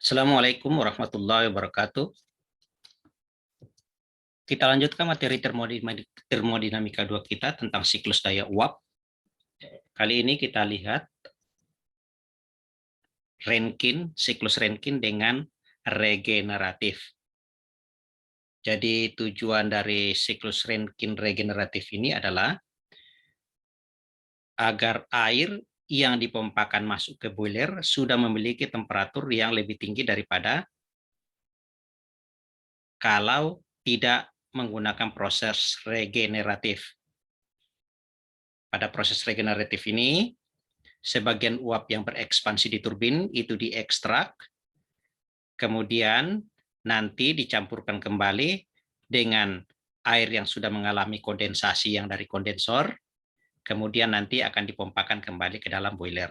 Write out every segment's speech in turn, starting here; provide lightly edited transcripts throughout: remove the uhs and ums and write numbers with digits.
Assalamualaikum warahmatullahi wabarakatuh. Kita lanjutkan materi termodinamika 2 kita tentang siklus daya uap. Kali ini kita lihat siklus Rankine dengan regeneratif. Jadi tujuan dari siklus Rankine regeneratif ini adalah agar air yang dipompakan masuk ke boiler sudah memiliki temperatur yang lebih tinggi daripada kalau tidak menggunakan proses regeneratif. Pada proses regeneratif ini, sebagian uap yang berekspansi di turbin itu diekstrak, kemudian nanti dicampurkan kembali dengan air yang sudah mengalami kondensasi yang dari kondensor, kemudian nanti akan dipompakan kembali ke dalam boiler.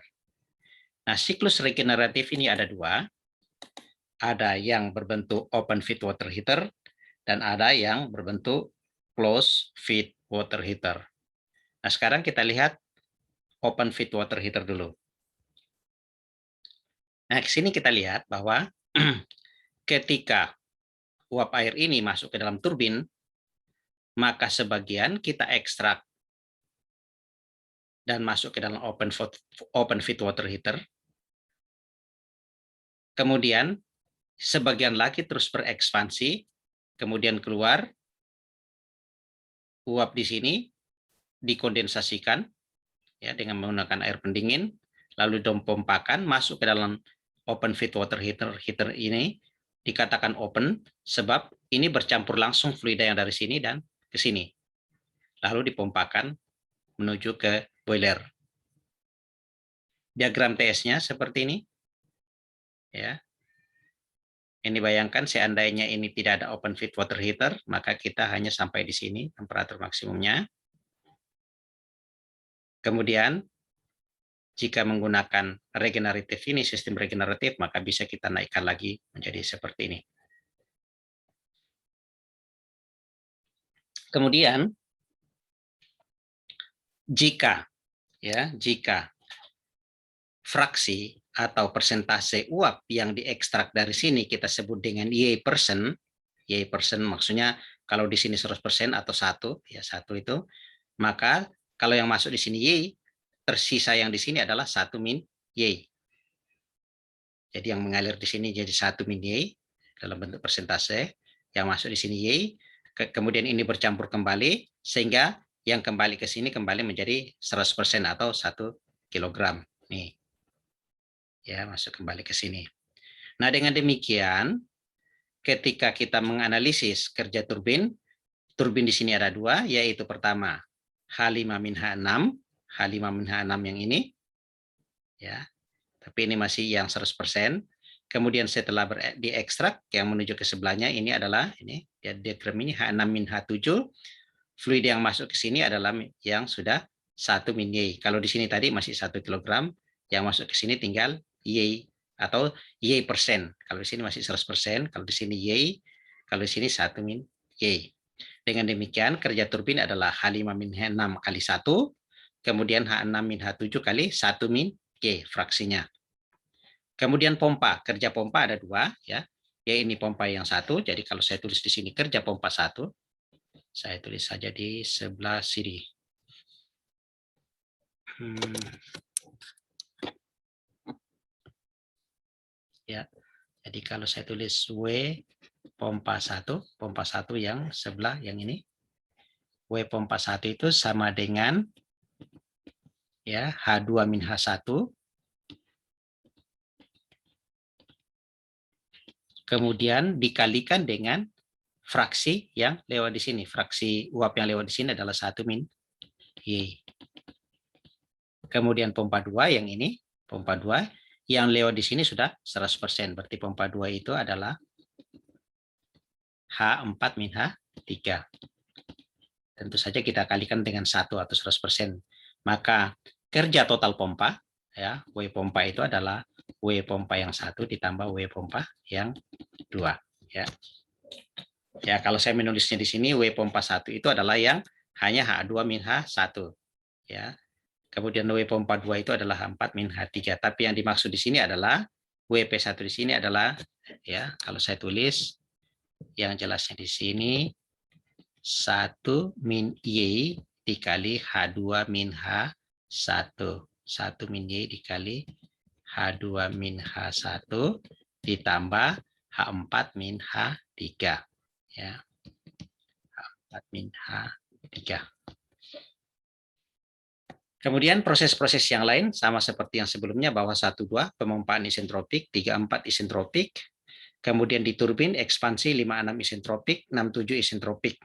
Nah, siklus regeneratif ini ada dua. Ada yang berbentuk open feed water heater, dan ada yang berbentuk closed feed water heater. Nah, sekarang kita lihat open feed water heater dulu. Nah, di sini kita lihat bahwa ketika uap air ini masuk ke dalam turbin, maka sebagian kita ekstrak dan masuk ke dalam open feed water heater. Kemudian sebagian lagi terus berekspansi, kemudian keluar uap di sini dikondensasikan ya dengan menggunakan air pendingin, lalu dipompakan masuk ke dalam open feed water heater ini. Dikatakan open sebab ini bercampur langsung fluida yang dari sini dan ke sini, lalu dipompakan menuju ke boiler. Diagram TS-nya seperti ini. Ya. Ini bayangkan seandainya ini tidak ada open feed water heater, maka kita hanya sampai di sini temperatur maksimumnya. Kemudian jika menggunakan regeneratif ini, sistem regeneratif, maka bisa kita naikkan lagi menjadi seperti ini. Kemudian jika fraksi atau persentase uap yang diekstrak dari sini kita sebut dengan Y%, maksudnya kalau di sini 100% atau 1, ya 1 itu, maka kalau yang masuk di sini Y, tersisa yang di sini adalah 1 min Y. Jadi yang mengalir di sini jadi 1 min Y dalam bentuk persentase, yang masuk di sini Y, kemudian ini bercampur kembali, sehingga yang kembali ke sini kembali menjadi 100% atau 1 kilogram. Nih. Ya, masuk kembali ke sini. Nah, dengan demikian, ketika kita menganalisis kerja turbin di sini ada dua, yaitu pertama H5-H6, H5-H6 yang ini, ya, tapi ini masih yang 100%. Kemudian setelah diekstrak, yang menuju ke sebelahnya ini adalah ini diagram ini H6-H7. Fluid yang masuk ke sini adalah yang sudah 1 min Y. Kalau di sini tadi masih 1 kilogram, yang masuk ke sini tinggal Y atau Y%. Kalau di sini masih 100%, kalau di sini Y, kalau di sini 1 min Y. Dengan demikian kerja turbin adalah H5-H6 kali 1, kemudian H6-H7 kali 1 min Y fraksinya. Kemudian pompa, kerja pompa ada dua, ya. Ya, ini pompa yang satu, jadi kalau saya tulis di sini kerja pompa 1, saya tulis saja di sebelah sini. Ya, jadi kalau saya tulis W pompa 1 yang sebelah yang ini, W pompa 1 itu sama dengan ya H2-H1 kemudian dikalikan dengan fraksi yang lewat di sini. Fraksi uap yang lewat di sini adalah 1 min Y. Kemudian pompa 2 yang ini, pompa 2 yang lewat di sini sudah 100%. Berarti pompa 2 itu adalah H4-H3. Tentu saja kita kalikan dengan 1 atau 100%. Maka kerja total pompa, ya, W pompa itu adalah W pompa yang 1 ditambah W pompa yang 2. Ya. Ya, kalau saya menulisnya di sini, W pompa 1 itu adalah yang hanya H2-H1. Ya. Kemudian W pompa 2 itu adalah H4-H3. Tapi yang dimaksud di sini adalah WP1 di sini adalah, ya, kalau saya tulis yang jelasnya di sini 1 min Y dikali H2 min H1. 1 min Y dikali H2 min H1 ditambah H4 min H3. Ya. H4 min H3. Kemudian proses-proses yang lain sama seperti yang sebelumnya, bahwa 1, 2 pemompaan isentropik, 3, 4 isentropik, kemudian di turbin ekspansi 5, 6 isentropik, 6, 7 isentropik,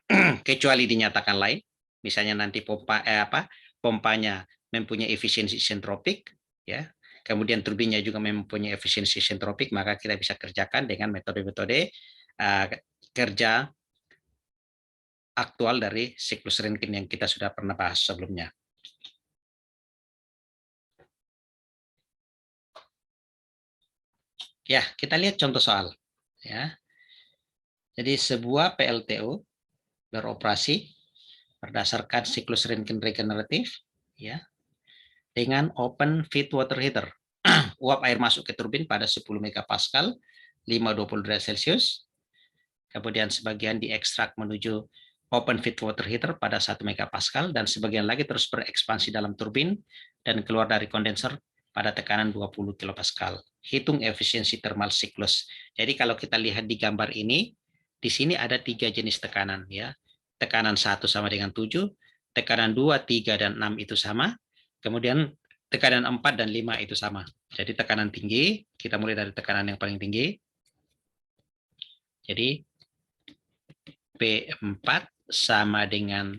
kecuali dinyatakan lain, misalnya nanti pompanya mempunyai efisiensi isentropik, ya, kemudian turbinnya juga mempunyai efisiensi isentropik, maka kita bisa kerjakan dengan metode-metode kerja aktual dari siklus Rankine yang kita sudah pernah bahas sebelumnya. Ya, kita lihat contoh soal. Ya. Jadi sebuah PLTU beroperasi berdasarkan siklus Rankine regeneratif, ya, dengan open feed water heater. Uap air masuk ke turbin pada 10 megapascal, 520 derajat Celcius. Kemudian sebagian diekstrak menuju open feed water heater pada 1 megapascal, dan sebagian lagi terus berekspansi dalam turbin dan keluar dari kondenser pada tekanan 20 kilopascal. Hitung efisiensi thermal siklus. Jadi kalau kita lihat di gambar ini, di sini ada 3 jenis tekanan, ya. Tekanan 1 sama dengan 7, tekanan 2, 3 dan 6 itu sama. Kemudian tekanan 4 dan 5 itu sama. Jadi tekanan tinggi, kita mulai dari tekanan yang paling tinggi. Jadi P4 sama dengan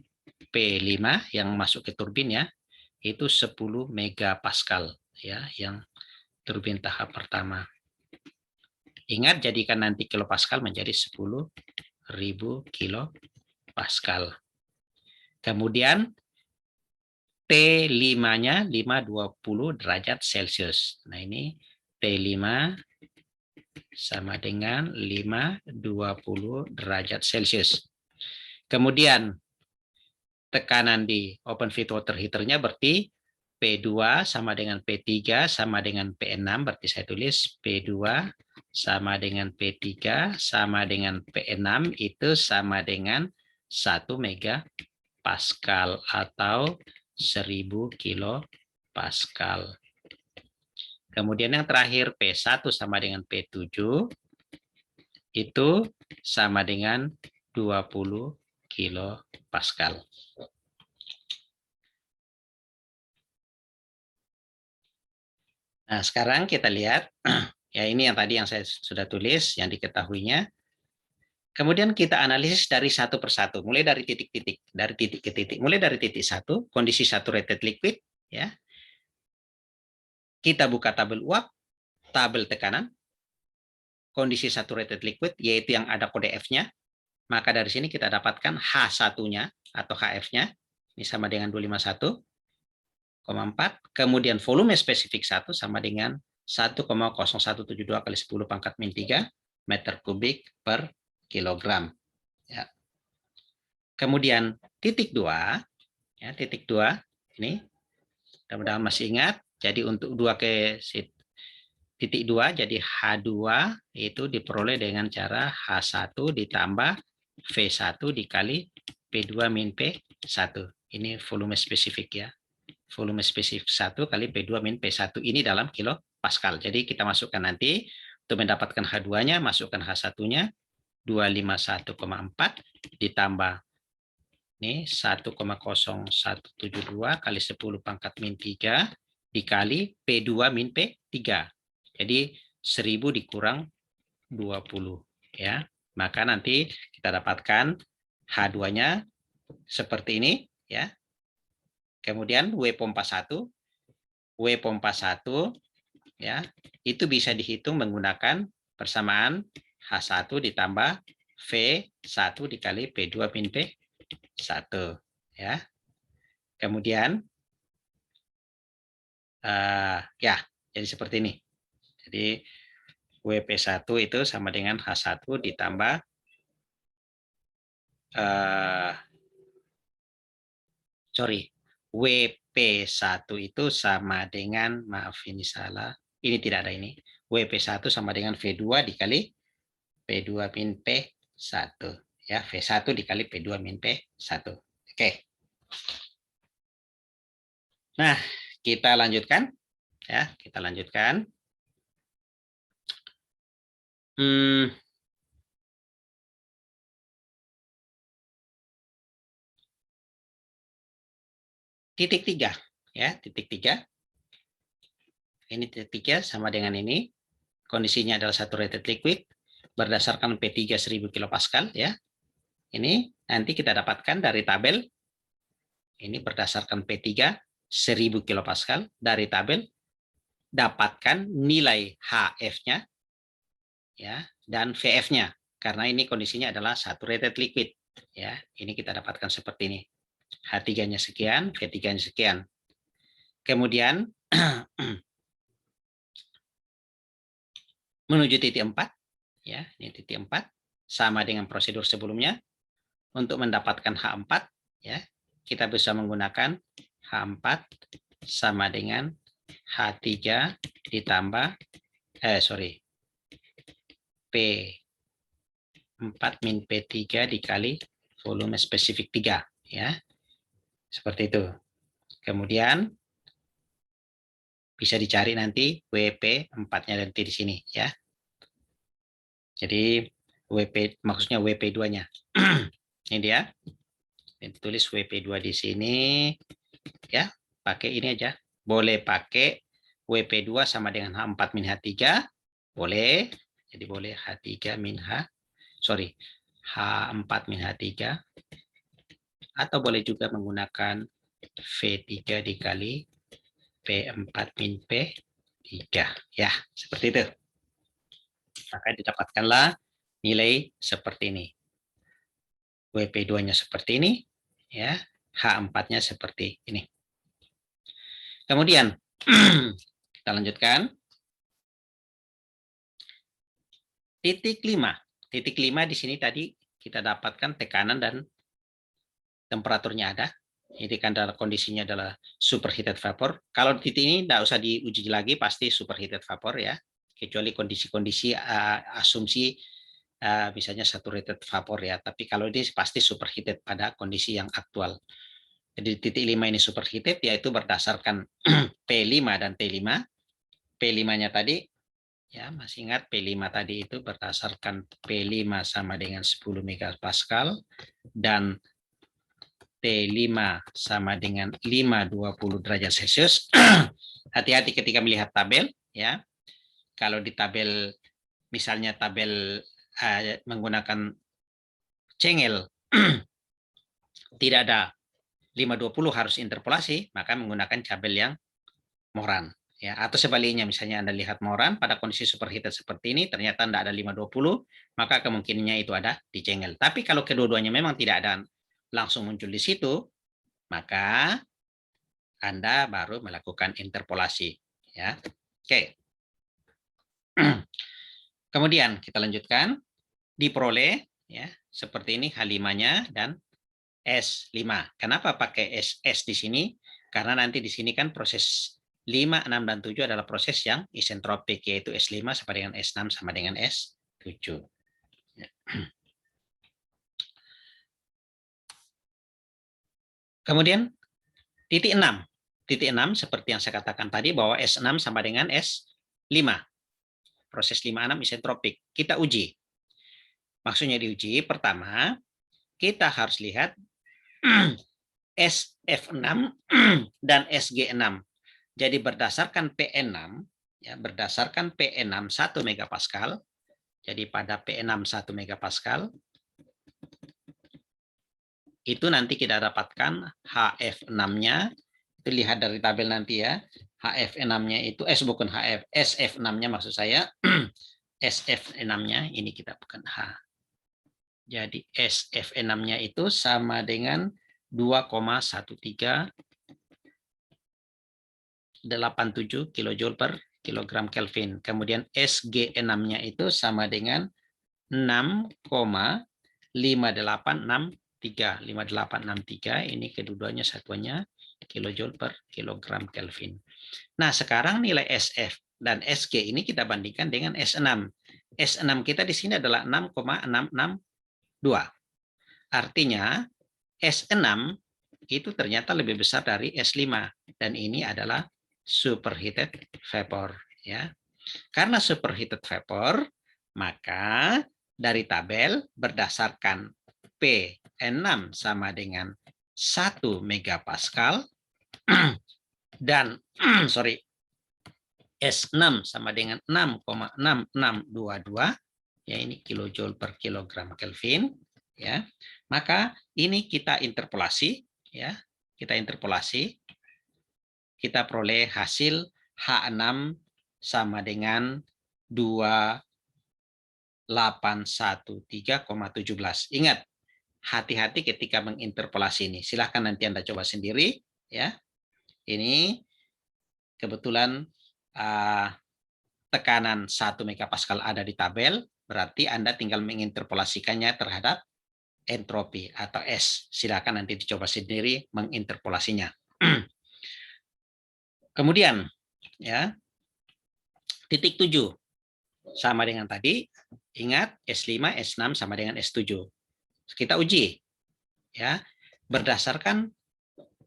P5 yang masuk ke turbin, ya, itu 10 megapascal, ya, yang turbin tahap pertama. Ingat, jadikan nanti kilopascal menjadi 10.000 kilopascal. Kemudian T5-nya 520 derajat Celcius. Nah, ini T5 sama dengan 520 derajat Celcius. Kemudian tekanan di open feed water heater-nya berarti P2 sama dengan P3 sama dengan P6, berarti saya tulis P2 sama dengan P3 sama dengan P6 itu sama dengan 1 megapascal atau 1000 kilopascal. Kemudian yang terakhir P1 sama dengan P7 itu sama dengan 20 kilopascal. Nah, sekarang kita lihat, ya, ini yang tadi yang saya sudah tulis, yang diketahuinya. Kemudian kita analisis dari satu persatu, mulai dari titik-titik, dari titik ke titik. Mulai dari titik 1, kondisi saturated liquid, ya. Kita buka tabel uap, tabel tekanan, kondisi saturated liquid, yaitu yang ada kode F-nya. Maka dari sini kita dapatkan H1-nya atau HF-nya, ini sama dengan 251,4. Kemudian volume spesifik 1 sama dengan 1,0172 kali 10 pangkat min 3 meter kubik per kilogram. Ya. Kemudian titik 2, ya, titik 2 ini mudah-mudahan masih ingat. Jadi untuk 2 ke titik 2, jadi H2 itu diperoleh dengan cara H1 ditambah V1 dikali P2 min P1. Ini volume spesifik, ya. Volume spesifik 1 kali P2 min P1 ini dalam kilopascal. Jadi kita masukkan nanti untuk mendapatkan H2-nya, masukkan H1-nya 251,4 ditambah ini 1,0172 kali 10 pangkat min 3 dikali P2 min P3. Jadi 1000 dikurang 20, ya. Maka nanti kita dapatkan H2-nya seperti ini, ya. Kemudian W pompa 1, ya, itu bisa dihitung menggunakan persamaan H1 ditambah V1 dikali P2 min P1, ya. Kemudian ya, jadi seperti ini. Jadi WP1 itu sama dengan H1 ditambah WP1 itu sama dengan, maaf ini salah, ini tidak ada ini. WP1 sama dengan V2 dikali P2 min P1. Ya, V1 dikali P2 min P1. Oke. Nah, kita lanjutkan. Ya, kita lanjutkan. Titik 3. Ya, titik 3. Ini titik 3 sama dengan ini. Kondisinya adalah saturated liquid berdasarkan P3 1000 kilopascal ya. Ini nanti kita dapatkan dari tabel. Ini berdasarkan P3 1000 kilopascal dari tabel, dapatkan nilai HF-nya ya dan VF-nya karena ini kondisinya adalah saturated liquid ya. Ini kita dapatkan seperti ini. H3-nya sekian, V3-nya sekian. Kemudian menuju titik 4 ya, ini titik 4 sama dengan prosedur sebelumnya. Untuk mendapatkan H4 ya, kita bisa menggunakan H4 sama dengan H3 ditambah P4 min P3 dikali volume spesifik 3 ya. Seperti itu. Kemudian bisa dicari nanti WP4-nya nanti di sini ya. Jadi WP maksudnya WP2-nya. Ini dia. Ditulis WP2 di sini ya, pakai ini aja. Boleh pakai WP2 sama dengan H4 min H3, boleh. Jadi boleh H3 min H4 min H3 atau boleh juga menggunakan V3 dikali P4 min P3 ya, seperti itu. Maka didapatkanlah nilai seperti ini. WP2-nya seperti ini ya, H4-nya seperti ini. Kemudian kita lanjutkan. Titik 5. Titik 5 di sini tadi kita dapatkan tekanan dan temperaturnya ada. Ini kan kondisinya adalah superheated vapor. Kalau di titik ini tidak usah diuji lagi, pasti superheated vapor ya. Kecuali kondisi-kondisi asumsi misalnya saturated vapor ya. Tapi kalau ini pasti superheated pada kondisi yang aktual. Jadi titik 5 ini superheated yaitu berdasarkan P5 dan T5. P5-nya tadi ya, masih ingat P5 tadi itu berdasarkan P5 sama dengan 10 megapascal dan T5 sama dengan 520 derajat Celcius. Hati-hati ketika melihat tabel ya. Kalau di tabel misalnya tabel menggunakan cengel tidak ada 520 harus interpolasi, maka menggunakan tabel yang Moran. Ya, atau sebaliknya misalnya Anda lihat Moran pada kondisi superheated seperti ini ternyata tidak ada 520, maka kemungkinannya itu ada di cengel. Tapi kalau kedua-duanya memang tidak ada langsung muncul di situ, maka Anda baru melakukan interpolasi ya. Oke. Kemudian kita lanjutkan, diperoleh ya seperti ini H5-nya dan S5. Kenapa pakai SS di sini? Karena nanti di sini kan proses 5, 6, dan 7 adalah proses yang isentropik, yaitu S5 sama dengan S6 sama dengan S7. Kemudian titik 6. Titik 6 seperti yang saya katakan tadi bahwa S6 sama dengan S5. Proses 5, 6 isentropik. Kita uji. Maksudnya diuji, pertama kita harus lihat SF6 dan SG6. Jadi berdasarkan P6 ya, berdasarkan P6 1 megapascal. Jadi pada P6 1 megapascal itu nanti kita dapatkan HF6-nya. Itu lihat dari tabel nanti ya. HF6-nya itu bukan HF, SF6-nya maksud saya. SF6-nya ini kita bukan H. Jadi SF6-nya itu sama dengan 2,1387 kilojoule per kilogram Kelvin. Kemudian SG6-nya itu sama dengan 6,5863. Ini kedua-duanya satuannya kilojoule per kilogram Kelvin. Nah, sekarang nilai SF dan SG ini kita bandingkan dengan S6. S6 kita di sini adalah 6,662. Artinya S6 itu ternyata lebih besar dari S5 dan ini adalah superheated vapor ya. Karena superheated vapor, maka dari tabel berdasarkan P6 sama dengan 1 megapascal dan sorry S6 sama dengan 6,6622 ya, ini kilojoule per kilogram Kelvin ya. Maka ini kita interpolasi ya. Kita interpolasi, kita peroleh hasil H6 sama dengan 2813,17. Ingat, hati-hati ketika menginterpolasi ini. Silahkan nanti Anda coba sendiri ya. Ini kebetulan tekanan 1 megapascal ada di tabel, berarti Anda tinggal menginterpolasikannya terhadap entropi atau S. Silakan nanti dicoba sendiri menginterpolasinya. Kemudian ya, titik 7 sama dengan tadi. Ingat S5, S6 sama dengan S7. Kita uji ya berdasarkan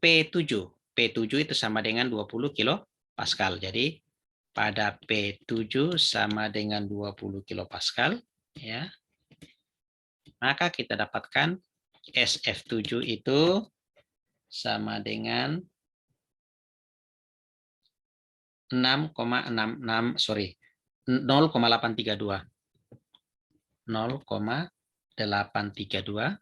P7. P7 itu sama dengan 20 kilopascal. Jadi pada P7 sama dengan 20 kilopascal ya. Maka kita dapatkan SF7 itu sama dengan 0,832.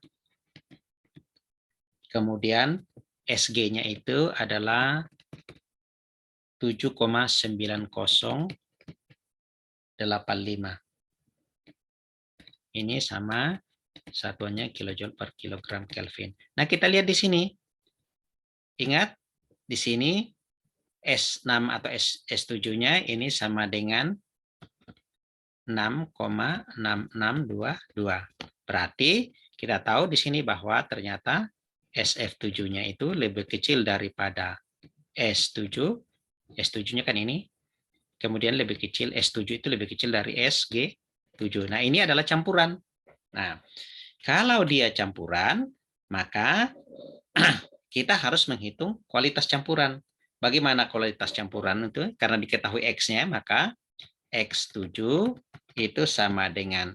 Kemudian SG-nya itu adalah 7,9085. Ini sama satuannya kilojoule per kilogram Kelvin. Nah, kita lihat di sini. Ingat, di sini S6 atau S7-nya ini sama dengan 6,6622. Berarti kita tahu di sini bahwa ternyata SF7-nya itu lebih kecil daripada S7. S7-nya kan ini. Kemudian lebih kecil, S7 itu lebih kecil dari SG7. Nah, ini adalah campuran. Nah, kalau dia campuran, maka kita harus menghitung kualitas campuran. Bagaimana kualitas campuran itu? Karena diketahui X-nya, maka X7 itu sama dengan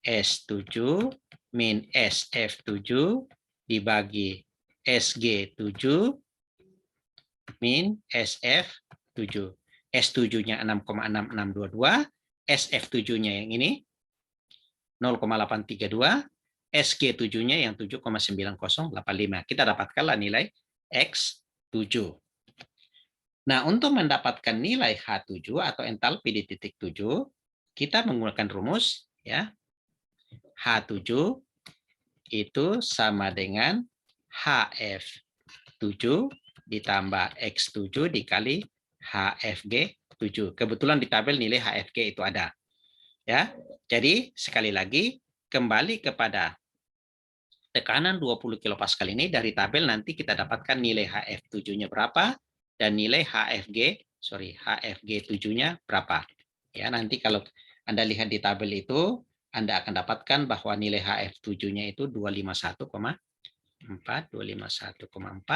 S7 min SF7 dibagi SG7 min SF7. S7-nya 6,6622, SF7-nya yang ini 0,832, SG7-nya yang 7,9085. Kita dapatkanlah nilai X7. Nah, untuk mendapatkan nilai H7 atau entalpi di titik 7, kita menggunakan rumus ya. H7 itu sama dengan HF7 ditambah X7 dikali HFG7. Kebetulan di tabel nilai HFG itu ada. Ya. Jadi sekali lagi kembali kepada tekanan 20 kilopascal ini dari tabel nanti kita dapatkan nilai HF7-nya berapa dan nilai HFG7-nya berapa. Ya, nanti kalau Anda lihat di tabel itu Anda akan dapatkan bahwa nilai HF7-nya itu 251,4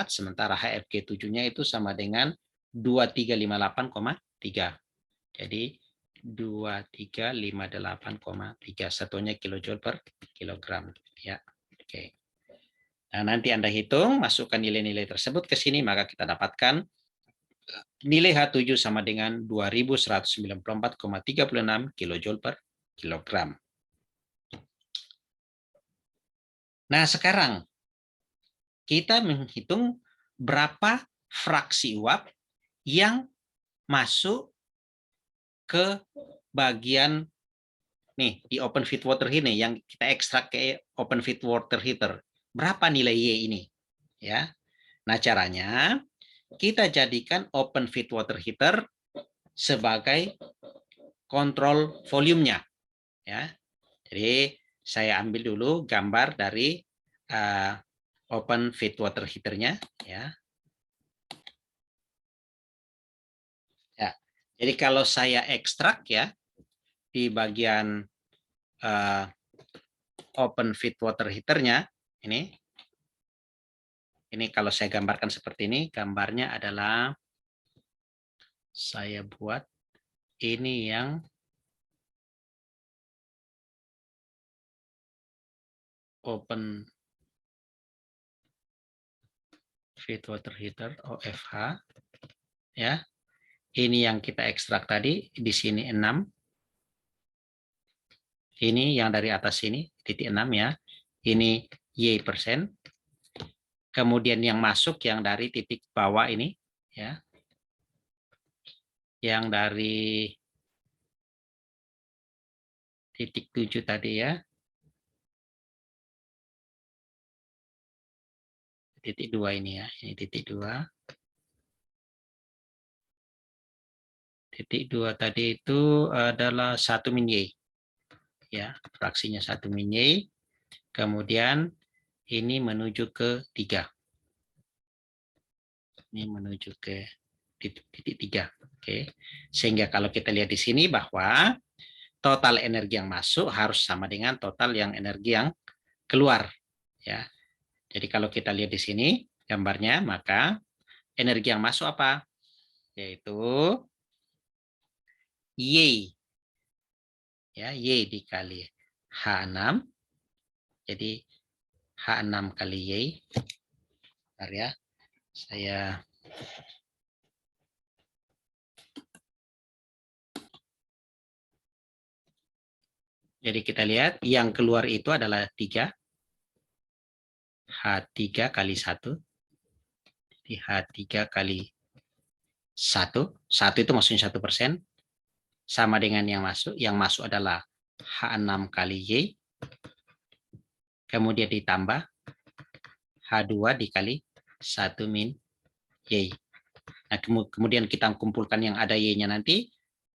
sementara HFG7-nya itu sama dengan 2358,3. Jadi 2358,3 satuannya kilojoule per kilogram ya. Oke. Nah, nanti Anda hitung, masukkan nilai-nilai tersebut ke sini maka kita dapatkan nilai H7 sama dengan 2194,36 kilojoule per kilogram. Nah, sekarang kita menghitung berapa fraksi uap yang masuk ke bagian nih di open feed water ini yang kita ekstrak ke open feed water heater. Berapa nilai Y ini? Ya. Nah, caranya kita jadikan open feed water heater sebagai kontrol volumenya. Ya. Jadi saya ambil dulu gambar dari open feed water heater-nya ya. Ya. Jadi kalau saya ekstrak ya di bagian open feed water heater-nya ini kalau saya gambarkan seperti ini, gambarnya adalah saya buat ini yang open feed water heater OFH ya. Ini yang kita ekstrak tadi di sini 6. Ini yang dari atas sini titik 6 ya. Ini Y persen. Kemudian yang masuk yang dari titik bawah ini ya. Yang dari titik 7 tadi ya. Titik 2 ini ya. Ini titik 2. Titik 2 tadi itu adalah 1 min Y. Ya, fraksinya 1 min Y. Kemudian ini menuju ke 3. Ini menuju ke titik 3. Oke. Sehingga kalau kita lihat di sini bahwa total energi yang masuk harus sama dengan total yang energi yang keluar ya. Jadi kalau kita lihat di sini gambarnya, maka energi yang masuk apa? Yaitu Y. Ya, Y dikali H6. Jadi H6 kali Y. Bentar ya. Saya Jadi kita lihat yang keluar itu adalah 3. H3 kali 1. Jadi H3 kali 1. 1 itu maksudnya 1%. Sama dengan yang masuk. Yang masuk adalah H6 kali Y. Kemudian ditambah H2 dikali 1 min Y. Nah, kemudian kita kumpulkan yang ada Y-nya nanti,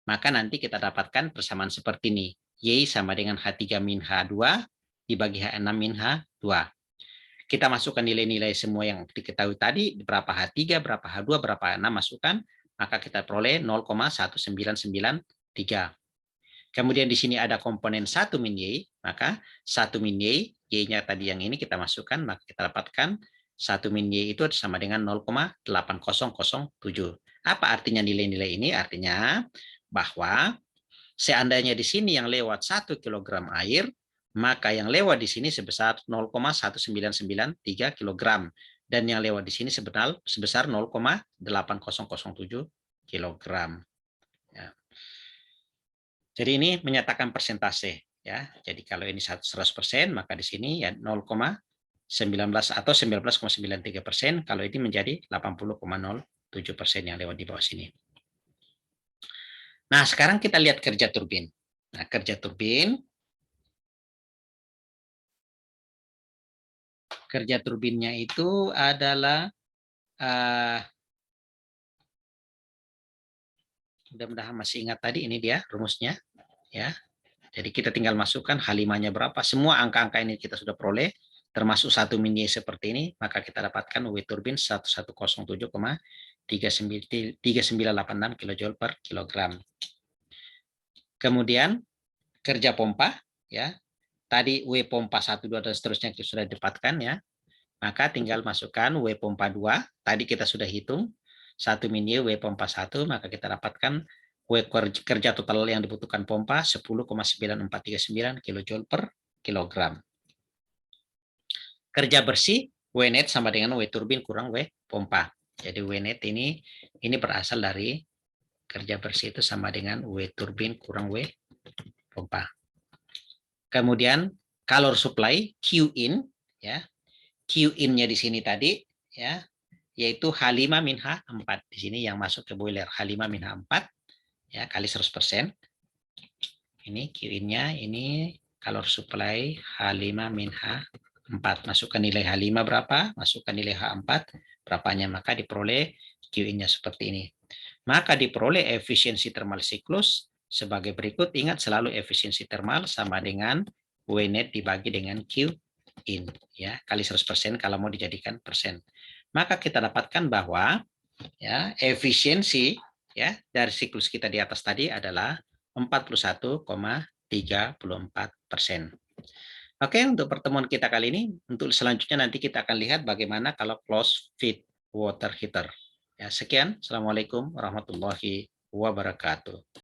maka nanti kita dapatkan persamaan seperti ini. Y sama dengan H3 min H2 dibagi H6 min H2. Kita masukkan nilai-nilai semua yang diketahui tadi, berapa H3, berapa H2, berapa H6 masukkan, maka kita peroleh 0,1993. Kemudian di sini ada komponen 1 min Y, maka 1 min Y, Y-nya tadi yang ini kita masukkan, maka kita dapatkan 1 min Y itu sama dengan 0,8007. Apa artinya nilai-nilai ini? Artinya bahwa seandainya di sini yang lewat 1 kg air, maka yang lewat di sini sebesar 0,1993 kg. Dan yang lewat di sini sebesar 0,8007 kg. Ya. Jadi ini menyatakan persentase. Ya. Jadi kalau ini 100%, maka di sini ya 0,19 atau 19,93%. Kalau ini menjadi 80,07% yang lewat di bawah sini. Nah, sekarang kita lihat kerja turbin. Nah, kerja turbinnya itu adalah mudah-mudahan masih ingat tadi ini dia rumusnya ya. Jadi kita tinggal masukkan H5-nya berapa. Semua angka-angka ini kita sudah peroleh termasuk 1 min Y seperti ini, maka kita dapatkan W turbin 1107,3986 kJ per kilogram. Kemudian kerja pompa ya. Tadi W pompa 1, 2 dan seterusnya kita sudah dapatkan ya. Maka tinggal masukkan W pompa 2. Tadi kita sudah hitung 1 min Y W pompa 1, maka kita dapatkan W kerja total yang dibutuhkan pompa 10,9439 kJ per kilogram. Kerja bersih W net sama dengan W turbin kurang W pompa. Jadi W net ini berasal dari kerja bersih itu sama dengan W turbin kurang W pompa. Kemudian calor supply Q in ya. Q in-nya di sini tadi ya, yaitu H5 min H4 di sini yang masuk ke boiler H5 min H4 ya kali 100%. Ini Q in-nya, ini calor supply H5 min H4. Masukkan nilai H5 berapa, masukkan nilai H4 berapanya, maka diperoleh Q in-nya seperti ini. Maka diperoleh efisiensi thermal siklus sebagai berikut. Ingat selalu efisiensi thermal sama dengan W net dibagi dengan Q in ya kali 100% kalau mau dijadikan persen. Maka kita dapatkan bahwa ya efisiensi Ya, dari siklus kita di atas tadi adalah 41,34%. Oke, untuk pertemuan kita kali ini, untuk selanjutnya nanti kita akan lihat bagaimana kalau close feed water heater. Ya, sekian. Assalamualaikum warahmatullahi wabarakatuh.